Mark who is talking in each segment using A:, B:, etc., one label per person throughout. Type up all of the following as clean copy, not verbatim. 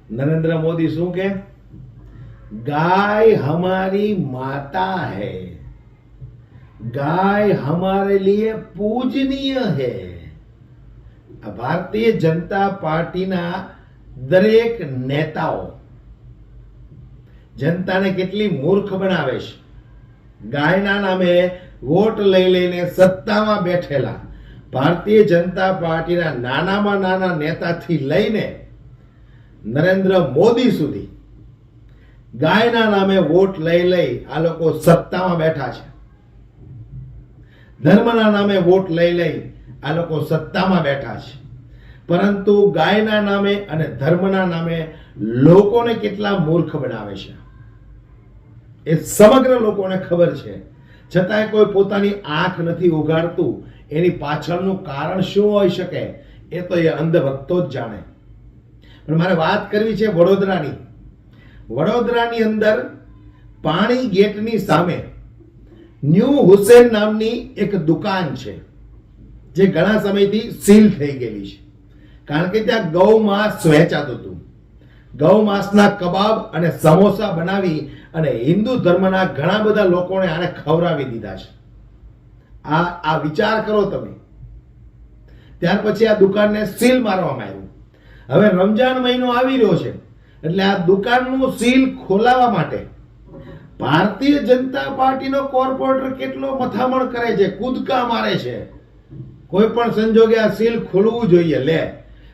A: नरेंद्र मोदी શું કે गाय हमारी माता है, गाय हमारे लिए पूजनीय है। भारतीय जनता પાર્ટીના દરેક નેતાઓ જનતાને કેટલી મૂર્ખ બનાવે છે। ગાયના નામે વોટ લઈ લઈને સત્તામાં બેઠેલા ભારતીય જનતા પાર્ટીના નાનામાં નાના નેતાથી લઈને નરેન્દ્ર મોદી સુધી ગાયના નામે વોટ લઈ લઈ આ લોકો સત્તામાં બેઠા છે। ધર્મના નામે વોટ લઈ લઈ આ લોકો સત્તામાં બેઠા છે, પરંતુ ગાયના નામે અને ધર્મના નામે લોકોને કેટલા મૂર્ખ બનાવે છે એ સમગ્ર લોકોને ખબર છે, છતાંય કોઈ પોતાની આંખ નથી ઉઘાડતું। એની પાછળનું કારણ શું હોઈ શકે એ તો એ અંધભક્તો જ જાણે। પણ મારે વાત કરવી છે વડોદરાની। વડોદરાની અંદર પાણી ગેટની સામે ન્યૂ હુસેન નામની એક દુકાન છે જે ઘણા સમયથી સીલ થઈ ગયેલી છે, કારણ કે ત્યાં ગૌ માંસ વેચાતું હતું। ગૌ માંસના કબાબ અને સમોસા બનાવી અને હિન્દુ ધર્મના ઘણા બધા લોકોને આને ખવડાવી દીધા છે। આ વિચાર કરો તમે। ત્યાર પછી આ દુકાનને સીલ મારવામાં આવ્યું। હવે રમજાન મહિનો આવી રહ્યો છે એટલે આ દુકાનનું સીલ ખોલાવવા માટે ભારતીય જનતા પાર્ટીનો કોર્પોરેટર કેટલો મથામણ કરે છે, કૂદકા મારે છે। કોઈ પણ સંજોગે આ સીલ ખોલવું જોઈએ લે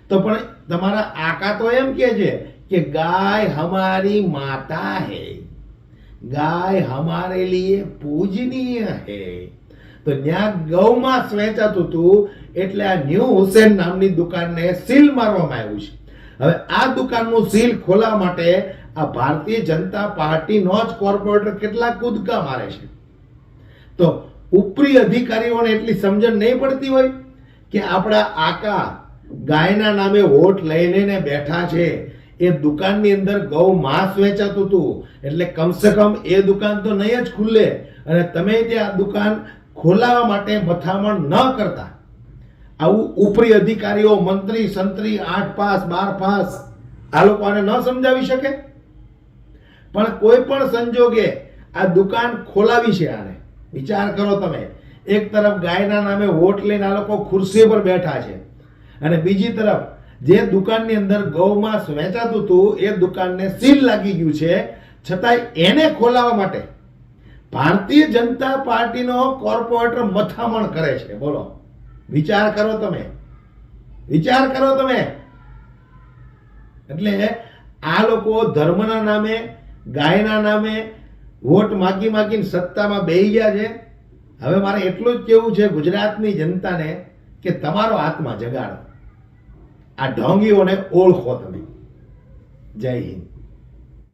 A: તો પણ તમારા આકા તો એમ કહે છે કે ગાય હમારી માતા હૈ, ગાય હમારે લીએ પૂજનીય હૈ। તો ત્યાં ગૌ માંસ વેચાતું હતું એટલે આ ન્યૂ હુસેન નામની દુકાનને સીલ મારવામાં આવ્યું છે। હવે આ દુકાનનું સીલ ખોલવા માટે આ ભારતીય જનતા પાર્ટીનો જ કોર્પોરેટર કેટલા કૂદકા મારે છે। તો ઉપરી અધિકારીઓને એટલી સમજણ નહીં પડતી હોય કે આપણા આકા ગાયના નામે વોટ લઈ લઈને બેઠા છે। એ દુકાનની અંદર ગૌ માંસ વેચાતું હતું એટલે કમસે કમ એ દુકાન તો નહીં જ ખુલે, અને તમે ત્યાં દુકાન ખોલાવવા માટે મથામણ ન કરતા આવું ઉપરી અધિકારીઓ, મંત્રી સંત્રી 8 પાસ 12 પાસ આ લોકો આને ન સમજાવી શકે? પણ કોઈ પણ સંજોગે આ દુકાન ખોલાવી છે આને। વિચાર કરો તમે, એક તરફ ગાયના નામે વોટ લઈને આ લોકો ખુરશી પર બેઠા છે અને બીજી તરફ જે દુકાનની અંદર ગૌમાંસ વેચાતું હતું એ દુકાનને સીલ લાગી ગયું છે, છતાંય એને ખોલાવવા માટે ભારતીય જનતા પાર્ટીનો કોર્પોરેટર મથામણ કરે છે। બોલો, વિચાર કરો તમે, વિચાર કરો તમે। એટલે આ લોકો ધર્મના નામે, ગાયના નામે વોટ માગી માગીને સત્તામાં બેહી ગયા છે। હવે મારે એટલું જ કહેવું છે ગુજરાતની જનતાને કે તમારો આત્મા જગાડો, આ ઢોંગીઓને ઓળખો તમે। જય હિન્દ।